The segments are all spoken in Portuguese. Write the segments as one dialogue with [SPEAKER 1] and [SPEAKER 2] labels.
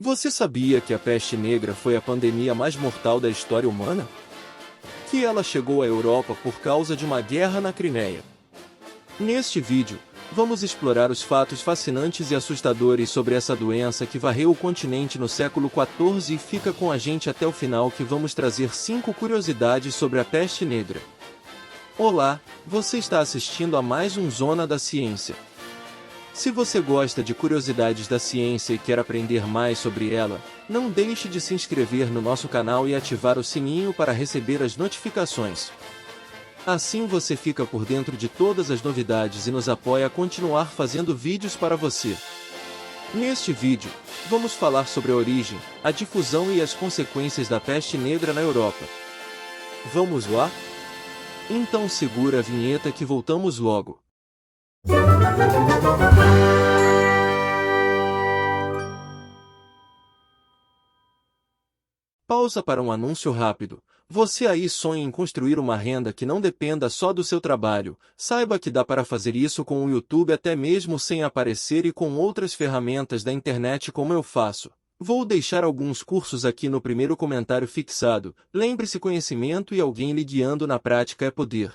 [SPEAKER 1] Você sabia que a peste negra foi a pandemia mais mortal da história humana? Que ela chegou à Europa por causa de uma guerra na Crimeia. Neste vídeo, vamos explorar os fatos fascinantes e assustadores sobre essa doença que varreu o continente no século XIV e fica com a gente até o final que vamos trazer 5 curiosidades sobre a peste negra. Olá, você está assistindo a mais um Zona da Ciência. Se você gosta de curiosidades da ciência e quer aprender mais sobre ela, não deixe de se inscrever no nosso canal e ativar o sininho para receber as notificações. Assim você fica por dentro de todas as novidades e nos apoia a continuar fazendo vídeos para você. Neste vídeo, vamos falar sobre a origem, a difusão e as consequências da peste negra na Europa. Vamos lá? Então segura a vinheta que voltamos logo. Pausa para um anúncio rápido. Você aí sonha em construir uma renda que não dependa só do seu trabalho? Saiba que dá para fazer isso com o YouTube até mesmo sem aparecer e com outras ferramentas da internet como eu faço. Vou deixar alguns cursos aqui no primeiro comentário fixado. Lembre-se, conhecimento e alguém lhe guiando na prática é poder.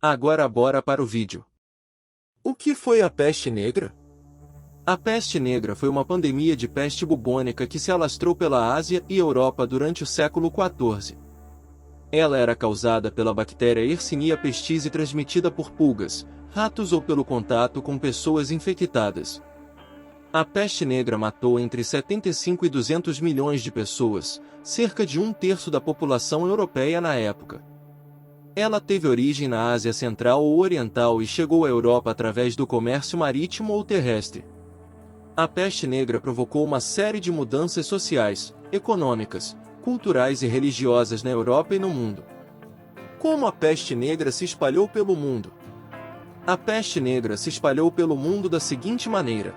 [SPEAKER 1] Agora bora para o vídeo. O que foi a peste negra? A peste negra foi uma pandemia de peste bubônica que se alastrou pela Ásia e Europa durante o século XIV. Ela era causada pela bactéria Yersinia pestis e transmitida por pulgas, ratos ou pelo contato com pessoas infectadas. A peste negra matou entre 75 e 200 milhões de pessoas, cerca de 1/3 da população europeia na época. Ela teve origem na Ásia Central ou Oriental e chegou à Europa através do comércio marítimo ou terrestre. A peste negra provocou uma série de mudanças sociais, econômicas, culturais e religiosas na Europa e no mundo. Como a peste negra se espalhou pelo mundo? A peste negra se espalhou pelo mundo da seguinte maneira.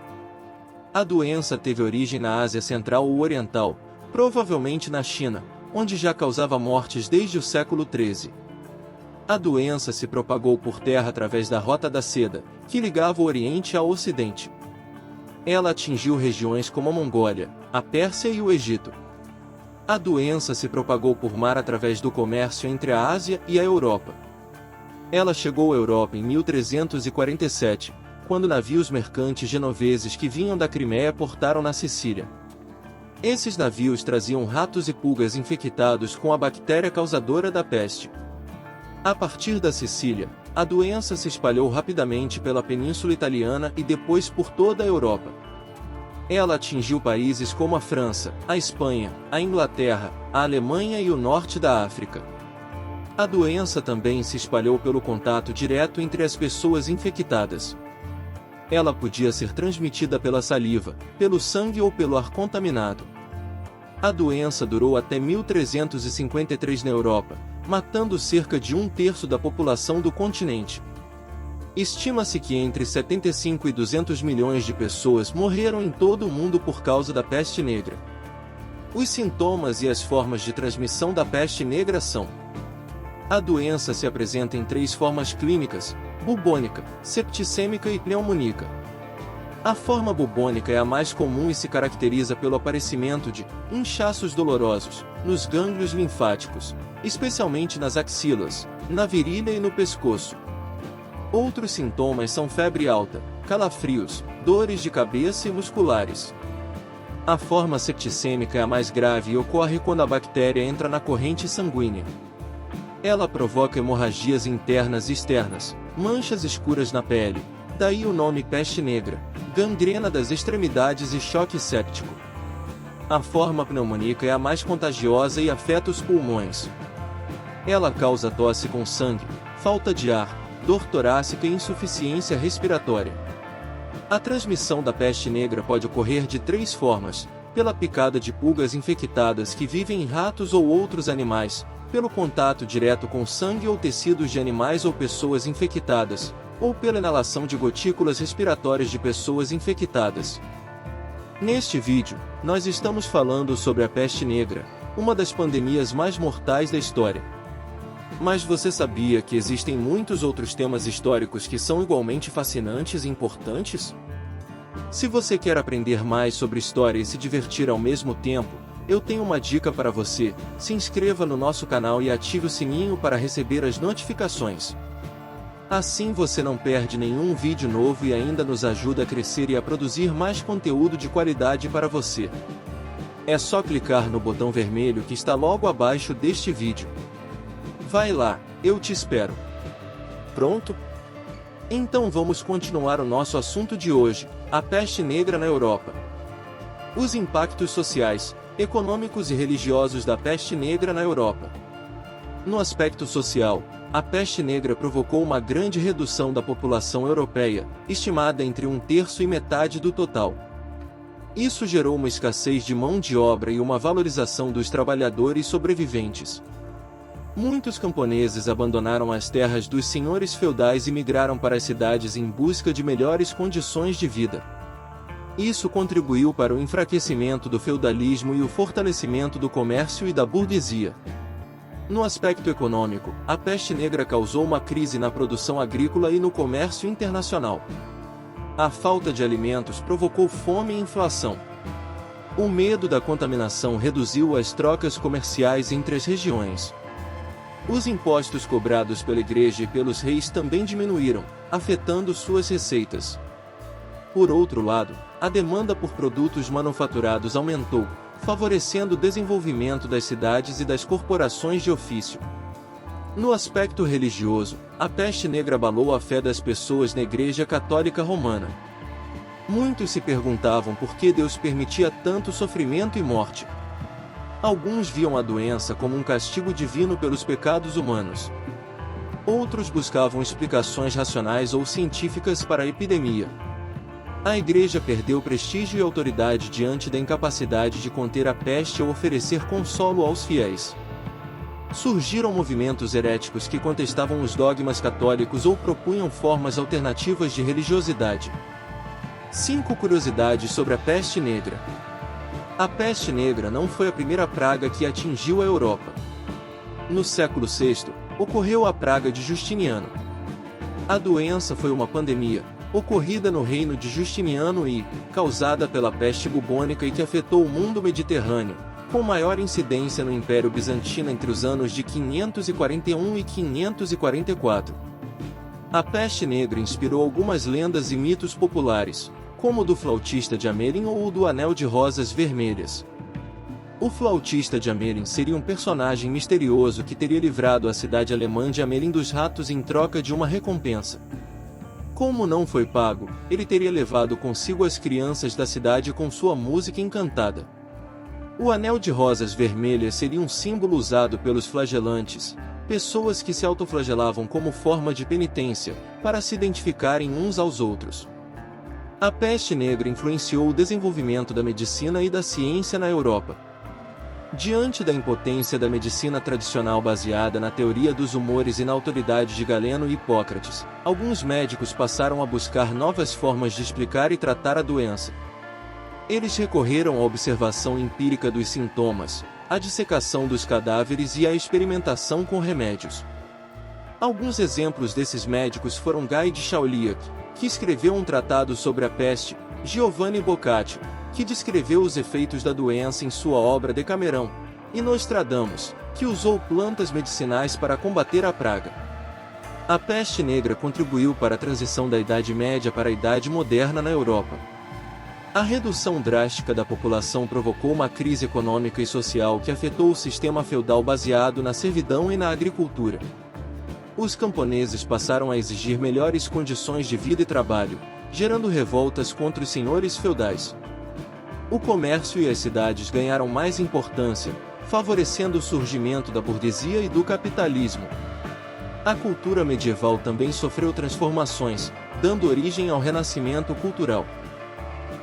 [SPEAKER 1] A doença teve origem na Ásia Central ou Oriental, provavelmente na China, onde já causava mortes desde o século XIII. A doença se propagou por terra através da Rota da Seda, que ligava o Oriente ao Ocidente. Ela atingiu regiões como a Mongólia, a Pérsia e o Egito. A doença se propagou por mar através do comércio entre a Ásia e a Europa. Ela chegou à Europa em 1347, quando navios mercantes genoveses que vinham da Crimeia portaram na Sicília. Esses navios traziam ratos e pulgas infectados com a bactéria causadora da peste. A partir da Sicília, a doença se espalhou rapidamente pela Península Italiana e depois por toda a Europa. Ela atingiu países como a França, a Espanha, a Inglaterra, a Alemanha e o norte da África. A doença também se espalhou pelo contato direto entre as pessoas infectadas. Ela podia ser transmitida pela saliva, pelo sangue ou pelo ar contaminado. A doença durou até 1353 na Europa, matando cerca de 1/3 da população do continente. Estima-se que entre 75 e 200 milhões de pessoas morreram em todo o mundo por causa da peste negra. Os sintomas e as formas de transmissão da peste negra são: a doença se apresenta em 3 formas clínicas: bubônica, septicêmica e pneumônica. A forma bubônica é a mais comum e se caracteriza pelo aparecimento de inchaços dolorosos nos gânglios linfáticos, especialmente nas axilas, na virilha e no pescoço. Outros sintomas são febre alta, calafrios, dores de cabeça e musculares. A forma septicêmica é a mais grave e ocorre quando a bactéria entra na corrente sanguínea. Ela provoca hemorragias internas e externas, manchas escuras na pele, daí o nome peste negra, gangrena das extremidades e choque séptico. A forma pneumônica é a mais contagiosa e afeta os pulmões. Ela causa tosse com sangue, falta de ar, dor torácica e insuficiência respiratória. A transmissão da peste negra pode ocorrer de 3 formas: pela picada de pulgas infectadas que vivem em ratos ou outros animais, pelo contato direto com sangue ou tecidos de animais ou pessoas infectadas, ou pela inalação de gotículas respiratórias de pessoas infectadas. Neste vídeo, nós estamos falando sobre a peste negra, uma das pandemias mais mortais da história. Mas você sabia que existem muitos outros temas históricos que são igualmente fascinantes e importantes? Se você quer aprender mais sobre história e se divertir ao mesmo tempo, eu tenho uma dica para você: se inscreva no nosso canal e ative o sininho para receber as notificações. Assim você não perde nenhum vídeo novo e ainda nos ajuda a crescer e a produzir mais conteúdo de qualidade para você. É só clicar no botão vermelho que está logo abaixo deste vídeo. Vai lá, eu te espero. Pronto? Então vamos continuar o nosso assunto de hoje, a peste negra na Europa. Os impactos sociais, econômicos e religiosos da peste negra na Europa. No aspecto social, a peste negra provocou uma grande redução da população europeia, estimada entre 1/3 e metade do total. Isso gerou uma escassez de mão de obra e uma valorização dos trabalhadores sobreviventes. Muitos camponeses abandonaram as terras dos senhores feudais e migraram para as cidades em busca de melhores condições de vida. Isso contribuiu para o enfraquecimento do feudalismo e o fortalecimento do comércio e da burguesia. No aspecto econômico, a peste negra causou uma crise na produção agrícola e no comércio internacional. A falta de alimentos provocou fome e inflação. O medo da contaminação reduziu as trocas comerciais entre as regiões. Os impostos cobrados pela igreja e pelos reis também diminuíram, afetando suas receitas. Por outro lado, a demanda por produtos manufaturados aumentou, favorecendo o desenvolvimento das cidades e das corporações de ofício. No aspecto religioso, a peste negra abalou a fé das pessoas na Igreja Católica Romana. Muitos se perguntavam por que Deus permitia tanto sofrimento e morte. Alguns viam a doença como um castigo divino pelos pecados humanos. Outros buscavam explicações racionais ou científicas para a epidemia. A Igreja perdeu prestígio e autoridade diante da incapacidade de conter a peste ou oferecer consolo aos fiéis. Surgiram movimentos heréticos que contestavam os dogmas católicos ou propunham formas alternativas de religiosidade. 5 curiosidades sobre a peste negra. A peste negra não foi a primeira praga que atingiu a Europa. No século VI, ocorreu a praga de Justiniano. A doença foi uma pandemia, ocorrida no reino de Justiniano e, causada pela peste bubônica e que afetou o mundo mediterrâneo, com maior incidência no Império Bizantino entre os anos de 541 e 544. A peste negra inspirou algumas lendas e mitos populares, como o do flautista de Hamelin ou o do Anel de Rosas Vermelhas. O flautista de Hamelin seria um personagem misterioso que teria livrado a cidade alemã de Hamelin dos ratos em troca de uma recompensa. Como não foi pago, ele teria levado consigo as crianças da cidade com sua música encantada. O Anel de Rosas Vermelhas seria um símbolo usado pelos flagelantes, pessoas que se autoflagelavam como forma de penitência, para se identificarem uns aos outros. A peste negra influenciou o desenvolvimento da medicina e da ciência na Europa. Diante da impotência da medicina tradicional baseada na teoria dos humores e na autoridade de Galeno e Hipócrates, alguns médicos passaram a buscar novas formas de explicar e tratar a doença. Eles recorreram à observação empírica dos sintomas, à dissecação dos cadáveres e à experimentação com remédios. Alguns exemplos desses médicos foram Guy de Chauliac, que escreveu um tratado sobre a peste, Giovanni Boccaccio, que descreveu os efeitos da doença em sua obra Decamerão, e Nostradamus, que usou plantas medicinais para combater a praga. A peste negra contribuiu para a transição da Idade Média para a Idade Moderna na Europa. A redução drástica da população provocou uma crise econômica e social que afetou o sistema feudal baseado na servidão e na agricultura. Os camponeses passaram a exigir melhores condições de vida e trabalho, gerando revoltas contra os senhores feudais. O comércio e as cidades ganharam mais importância, favorecendo o surgimento da burguesia e do capitalismo. A cultura medieval também sofreu transformações, dando origem ao renascimento cultural.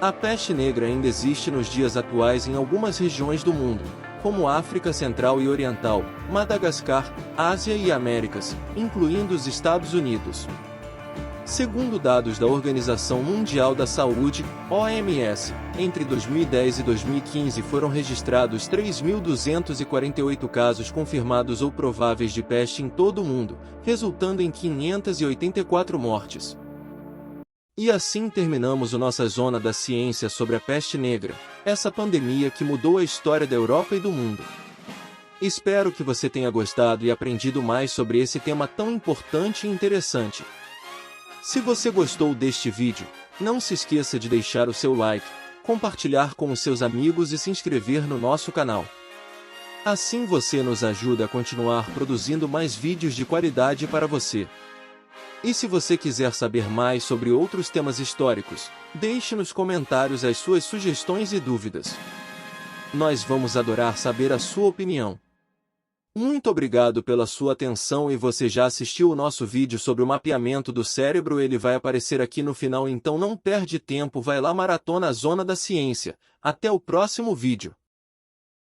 [SPEAKER 1] A peste negra ainda existe nos dias atuais em algumas regiões do mundo, como África Central e Oriental, Madagascar, Ásia e Américas, incluindo os Estados Unidos. Segundo dados da Organização Mundial da Saúde, OMS, entre 2010 e 2015 foram registrados 3.248 casos confirmados ou prováveis de peste em todo o mundo, resultando em 584 mortes. E assim terminamos a nossa Zona da Ciência sobre a peste negra, essa pandemia que mudou a história da Europa e do mundo. Espero que você tenha gostado e aprendido mais sobre esse tema tão importante e interessante. Se você gostou deste vídeo, não se esqueça de deixar o seu like, compartilhar com os seus amigos e se inscrever no nosso canal. Assim você nos ajuda a continuar produzindo mais vídeos de qualidade para você. E se você quiser saber mais sobre outros temas históricos, deixe nos comentários as suas sugestões e dúvidas. Nós vamos adorar saber a sua opinião. Muito obrigado pela sua atenção e você já assistiu o nosso vídeo sobre o mapeamento do cérebro, ele vai aparecer aqui no final, então não perde tempo, vai lá, maratona a Zona da Ciência. Até o próximo vídeo.